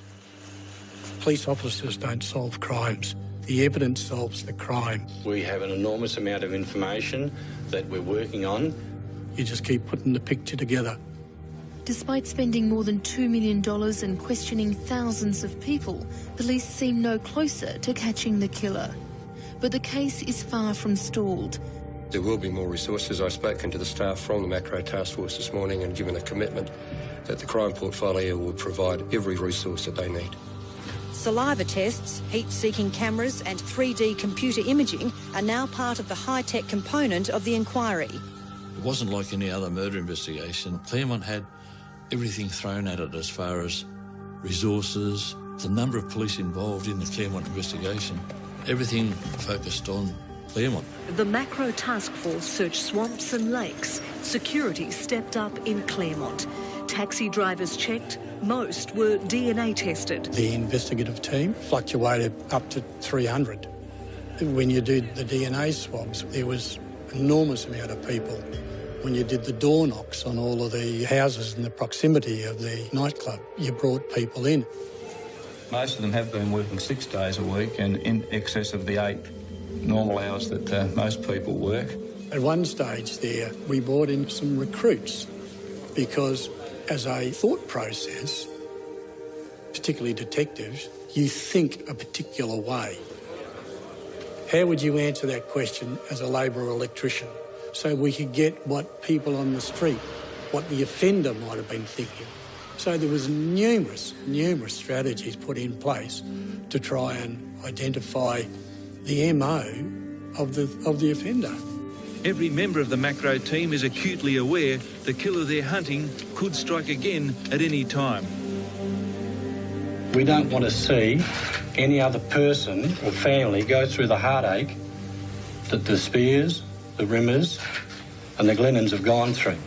Police officers don't solve crimes. The evidence solves the crime. We have an enormous amount of information that we're working on. You just keep putting the picture together. Despite spending more than $2 million and questioning thousands of people, police seem no closer to catching the killer. But the case is far from stalled. There will be more resources. I've spoken to the staff from the Macro Task Force this morning and given a commitment that the crime portfolio will provide every resource that they need. Saliva tests, heat-seeking cameras and 3D computer imaging are now part of the high-tech component of the inquiry. It wasn't like any other murder investigation. Claremont had everything thrown at it as far as resources, the number of police involved in the Claremont investigation. Everything focused on Claremont. The Macro Task Force searched swamps and lakes. Security stepped up in Claremont. Taxi drivers checked. Most were DNA tested. The investigative team fluctuated up to 300. When you did the DNA swabs, there was an enormous amount of people. When you did the door knocks on all of the houses in the proximity of the nightclub, you brought people in. Most of them have been working 6 days a week and in excess of the 8 normal hours that most people work. At one stage there, we brought in some recruits because as a thought process, particularly detectives, you think a particular way. How would you answer that question as a labourer electrician? So we could get what people on the street, what the offender might have been thinking. So there was numerous strategies put in place to try and identify the MO of the offender. Every member of the Macro team is acutely aware the killer they're hunting could strike again at any time. We don't want to see any other person or family go through the heartache that the Spears, the Rimmers and the Glennons have gone through.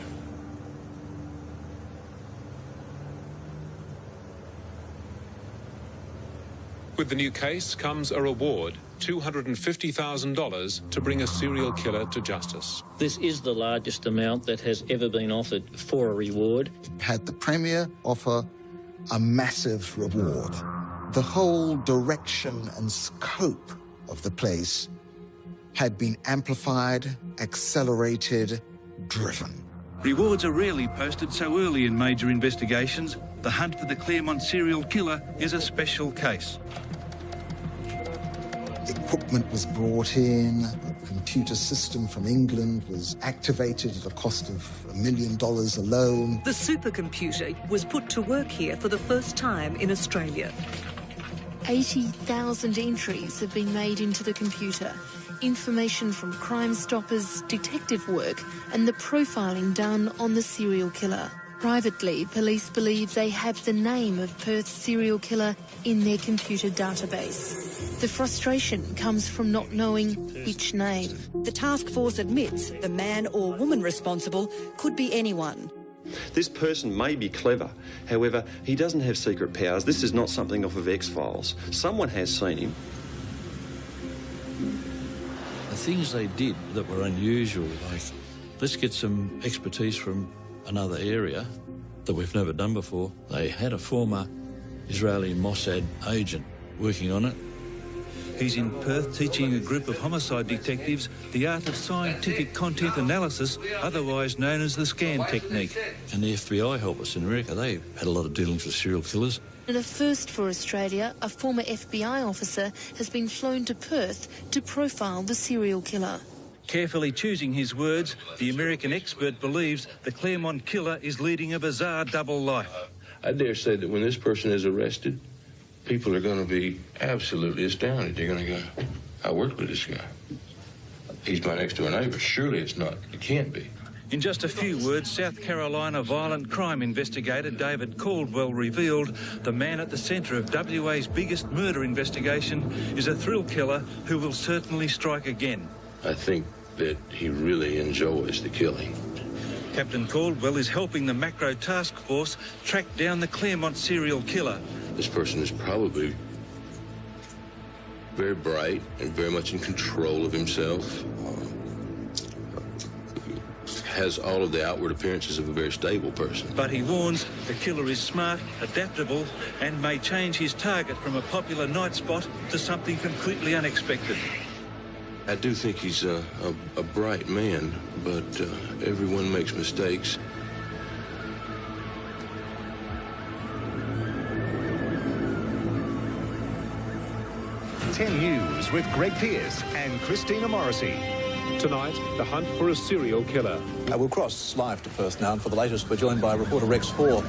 With the new case comes a reward, $250,000 to bring a serial killer to justice. This is the largest amount that has ever been offered for a reward. Had the Premier offer a massive reward, The whole direction and scope of the place had been amplified, accelerated, driven. Rewards are rarely posted so early in major investigations. The hunt for the Claremont serial killer is a special case. Equipment was brought in, a computer system from England was activated at a cost of $1 million alone. The supercomputer was put to work here for the first time in Australia. 80,000 entries have been made into the computer. Information from Crime Stoppers, detective work and the profiling done on the serial killer. Privately, police believe they have the name of Perth's serial killer in their computer database. The frustration comes from not knowing which name. The task force admits the man or woman responsible could be anyone. This person may be clever, however, he doesn't have secret powers. This is not something off of X-Files. Someone has seen him. The things they did that were unusual, like, let's get some expertise from another area that we've never done before. They had a former Israeli Mossad agent working on it. He's in Perth teaching a group of homicide detectives the art of scientific content analysis, otherwise known as the scan technique. And the FBI help us in America. They had a lot of dealings with serial killers. And a first for Australia, a former FBI officer has been flown to Perth to profile the serial killer. Carefully choosing his words, the American expert believes the Claremont killer is leading a bizarre double life. I dare say that when this person is arrested, people are going to be absolutely astounded. They're going to go, I worked with this guy. He's my next-door neighbor. Surely it's not. It can't be. In just a few words, South Carolina violent crime investigator David Caldwell revealed the man at the centre of WA's biggest murder investigation is a thrill killer who will certainly strike again. I think that he really enjoys the killing. Captain Caldwell is helping the Macro Task Force track down the Claremont serial killer. This person is probably very bright and very much in control of himself. Has all of the outward appearances of a very stable person. But he warns the killer is smart, adaptable, and may change his target from a popular night spot to something completely unexpected. I do think he's a bright man, but everyone makes mistakes. Ten News with Greg Pearce and Christina Morrissey. Tonight, the hunt for a serial killer. We'll cross live to Perth now, and for the latest, we're joined by reporter Rex Hoare.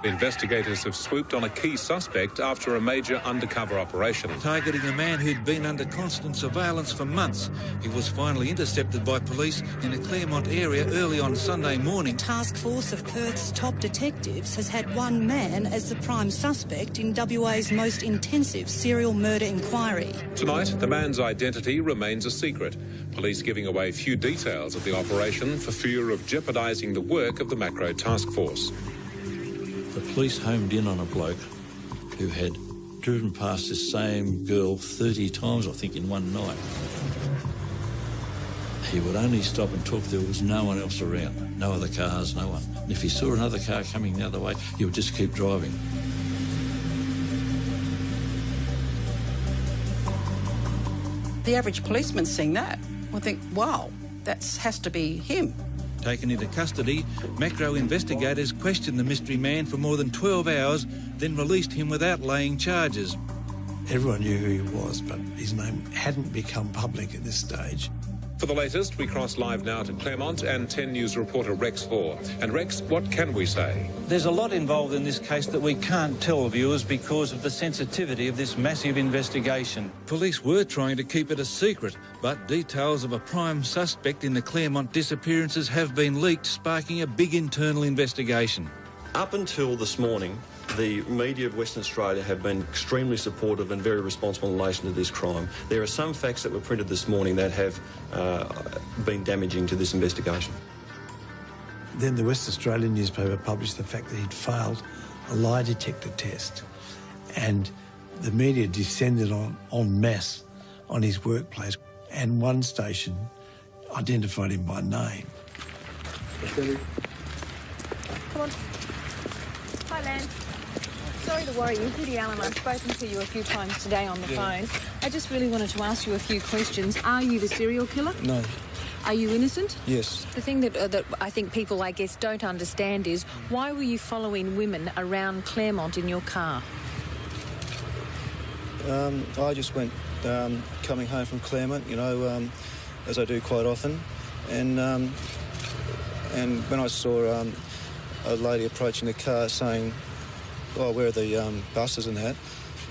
Investigators have swooped on a key suspect after a major undercover operation. Targeting a man who'd been under constant surveillance for months. He was finally intercepted by police in the Claremont area early on Sunday morning. Task force of Perth's top detectives has had one man as the prime suspect in WA's most intensive serial murder inquiry. Tonight, the man's identity remains a secret. Police giving away few details of the operation for fear of jeopardising the work of the Macro Task Force. The police homed in on a bloke who had driven past this same girl 30 times, I think, in one night. He would only stop and talk. There was no one else around, no other cars, no one. And if he saw another car coming the other way, he would just keep driving. The average policeman seeing that would think, wow, that has to be him. Taken into custody, Macro investigators questioned the mystery man for more than 12 hours, then released him without laying charges. Everyone knew who he was, but his name hadn't become public at this stage. For the latest, we cross live now to Claremont and 10 News reporter Rex Hoare. And Rex, what can we say? There's a lot involved in this case that we can't tell viewers because of the sensitivity of this massive investigation. Police were trying to keep it a secret, but details of a prime suspect in the Claremont disappearances have been leaked, sparking a big internal investigation. Up until this morning, the media of Western Australia have been extremely supportive and very responsible in relation to this crime. There are some facts that were printed this morning that have been damaging to this investigation. Then the West Australian newspaper published the fact that he'd failed a lie detector test, and the media descended en masse on his workplace. And one station identified him by name. Come on. Hi, Lance. Sorry to worry you. Judy Allen, I've spoken to you a few times today on the phone. I just really wanted to ask you a few questions. Are you the serial killer? No. Are you innocent? Yes. The thing that I think people, I guess, don't understand is why were you following women around Claremont in your car? I just went coming home from Claremont, you know, as I do quite often, and when I saw a lady approaching the car saying, "Oh, where are the buses and that?"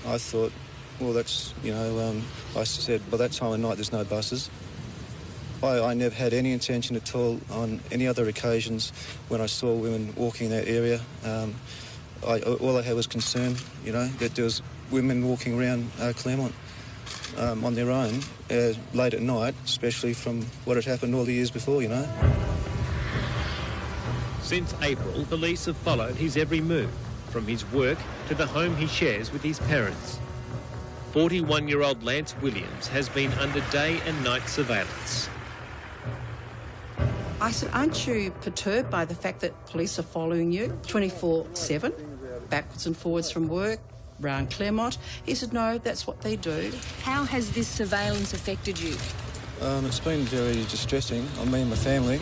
I thought, well, that's, you know, I said, by that time of night there's no buses. I never had any intention at all on any other occasions when I saw women walking in that area. All I had was concern, you know, that there was women walking around Claremont on their own late at night, especially from what had happened all the years before, you know. Since April, police have followed his every move, from his work to the home he shares with his parents. 41-year-old Lance Williams has been under day and night surveillance. I said, aren't you perturbed by the fact that police are following you 24/7, backwards and forwards from work, around Claremont? He said, no, that's what they do. How has this surveillance affected you? It's been very distressing on me and my family.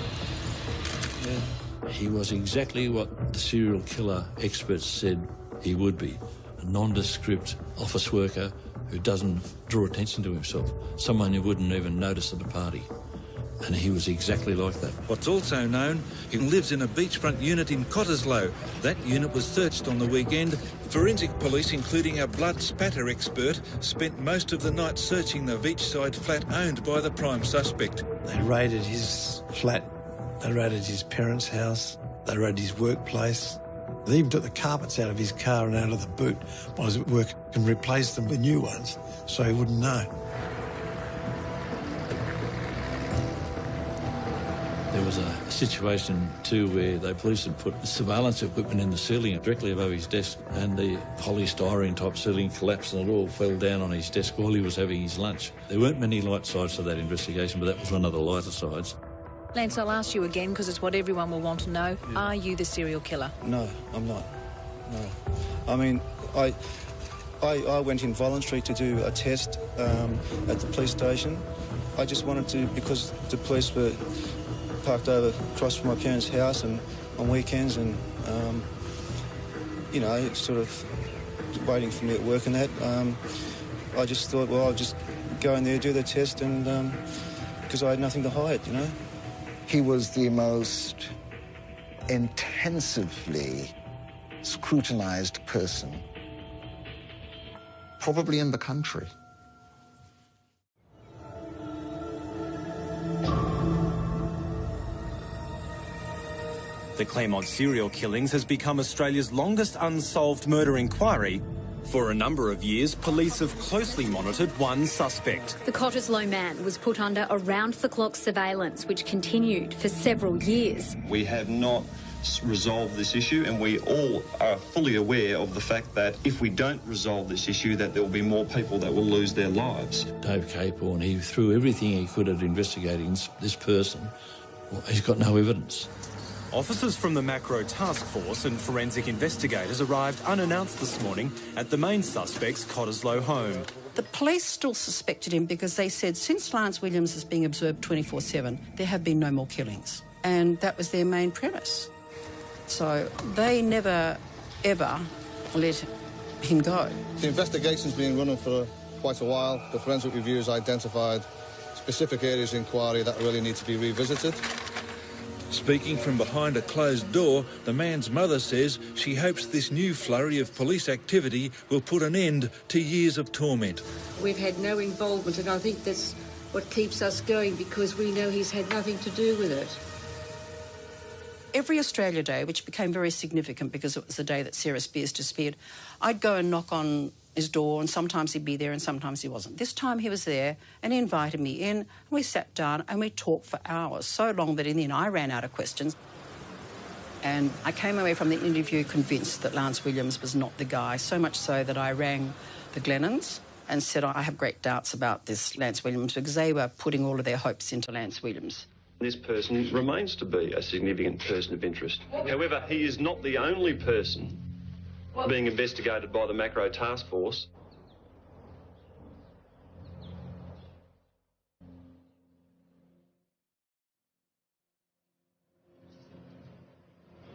He was exactly what the serial killer experts said he would be, a nondescript office worker who doesn't draw attention to himself, someone you wouldn't even notice at a party. And he was exactly like that. What's also known, he lives in a beachfront unit in Cottesloe. That unit was searched on the weekend. Forensic police, including a blood spatter expert, spent most of the night searching the beachside flat owned by the prime suspect. They raided his flat, they raided his parents' house, they raided his workplace. They even took the carpets out of his car and out of the boot while he was at work and replaced them with new ones so he wouldn't know. There was a situation too where the police had put surveillance equipment in the ceiling directly above his desk, and the polystyrene type ceiling collapsed and it all fell down on his desk while he was having his lunch. There weren't many light sides to that investigation, but that was one of the lighter sides. Lance, I'll ask you again because it's what everyone will want to know. Yeah. Are you the serial killer? No, I'm not. No. I mean, I went in voluntarily to do a test at the police station. I just wanted to, because the police were parked over across from my parents' house and on weekends, and you know, sort of waiting for me at work and that. I just thought, well, I'll just go in there, do the test, and because I had nothing to hide, you know. He was the most intensively scrutinized person probably in the country. The Claremont serial killings has become Australia's longest unsolved murder inquiry. For a number of years, police have closely monitored one suspect. The Cottesloe man was put under around-the-clock surveillance, which continued for several years. We have not resolved this issue, and we all are fully aware of the fact that if we don't resolve this issue, that there will be more people that will lose their lives. Dave Capehorn, he threw everything he could at investigating this person. Well, he's got no evidence. Officers from the Macro Task Force and forensic investigators arrived unannounced this morning at the main suspect's Cottesloe home. The police still suspected him because they said since Lance Williams is being observed 24/7, there have been no more killings. And that was their main premise. So they never, ever let him go. The investigation's been running for quite a while. The forensic reviews identified specific areas of inquiry that really need to be revisited. Speaking from behind a closed door, the man's mother says she hopes this new flurry of police activity will put an end to years of torment. We've had no involvement, and I think that's what keeps us going, because we know he's had nothing to do with it. Every Australia Day, which became very significant because it was the day that Sarah Spears disappeared, I'd go and knock on his door, and sometimes he'd be there and sometimes he wasn't. This time he was there and he invited me in, and we sat down and we talked for hours, so long that in the end I ran out of questions. And I came away from the interview convinced that Lance Williams was not the guy, so much so that I rang the Glennons and said, I have great doubts about this Lance Williams, because they were putting all of their hopes into Lance Williams. This person remains to be a significant person of interest. However, he is not the only person being investigated by the Macro Task Force.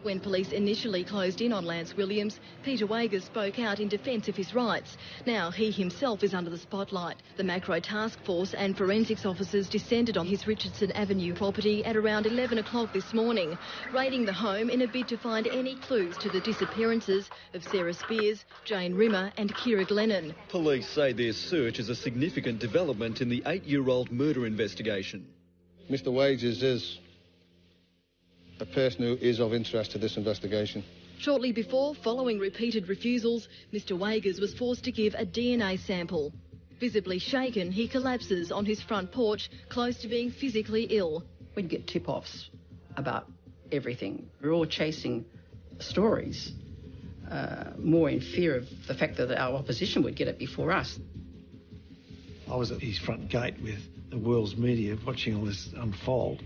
When police initially closed in on Lance Williams, Peter Wager spoke out in defence of his rights. Now he himself is under the spotlight. The Macro Task Force and forensics officers descended on his Richardson Avenue property at around 11 o'clock this morning, raiding the home in a bid to find any clues to the disappearances of Sarah Spears, Jane Rimmer and Kira Glennon. Police say their search is a significant development in the 8-year-old murder investigation. Mr Wages is a person who is of interest to this investigation. Shortly before, following repeated refusals, Mr Wagers was forced to give a DNA sample. Visibly shaken, he collapses on his front porch, close to being physically ill. We'd get tip-offs about everything. We're all chasing stories, more in fear of the fact that our opposition would get it before us. I was at his front gate with the world's media watching all this unfold.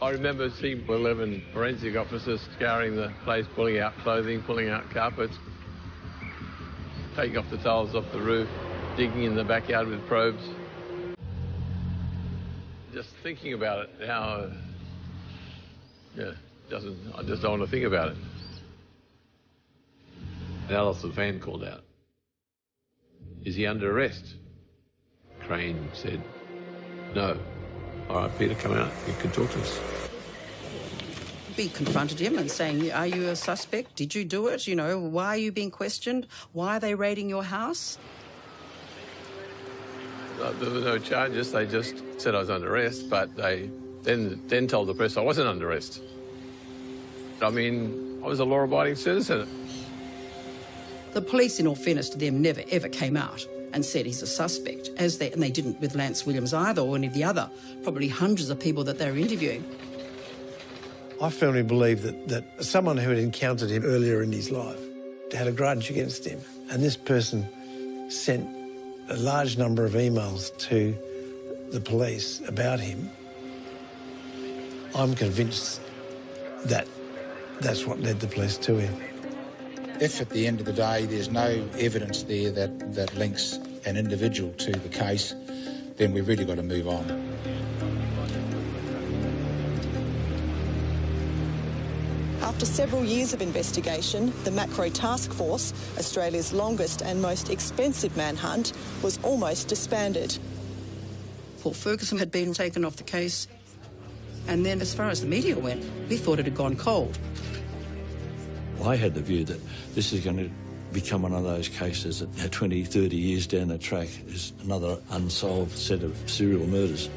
I remember seeing 11 forensic officers scouring the place, pulling out clothing, pulling out carpets, taking off the tiles off the roof, digging in the backyard with probes. Just thinking about it now, I just don't want to think about it. An Alison fan called out. Is he under arrest? Crane said, no. All right, Peter, come out. You can talk to us. We confronted him and saying, are you a suspect? Did you do it? You know, why are you being questioned? Why are they raiding your house? There were no charges. They just said I was under arrest, but they then told the press I wasn't under arrest. I mean, I was a law-abiding citizen. The police, in all fairness to them, never, ever came out and said he's a suspect, and they didn't with Lance Williams either, or any of the other, probably hundreds of people that they were interviewing. I firmly believe that someone who had encountered him earlier in his life had a grudge against him, and this person sent a large number of emails to the police about him. I'm convinced that that's what led the police to him. If at the end of the day there's no evidence there that links an individual to the case, then we've really got to move on. After several years of investigation, the Macro Task Force, Australia's longest and most expensive manhunt, was almost disbanded. Paul Ferguson had been taken off the case, and then as far as the media went, we thought it had gone cold. I had the view that this is going to become one of those cases that 20, 30 years down the track is another unsolved set of serial murders.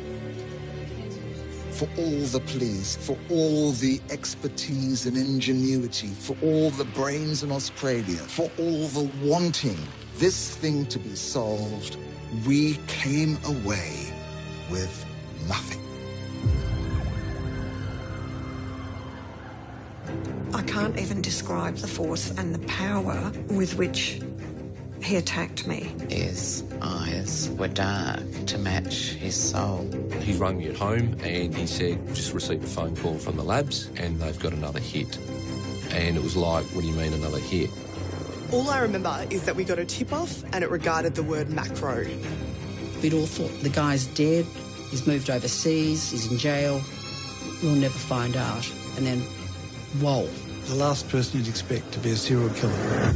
For all the police, for all the expertise and ingenuity, for all the brains in Australia, for all the wanting this thing to be solved, we came away with nothing. I can't even describe the force and the power with which he attacked me. His eyes were dark to match his soul. He rang me at home and he said, just received a phone call from the labs and they've got another hit. And it was like, what do you mean another hit? All I remember is that we got a tip-off and it regarded the word macro. We'd all thought the guy's dead, he's moved overseas, he's in jail, we'll never find out. And then, whoa. The last person you'd expect to be a serial killer.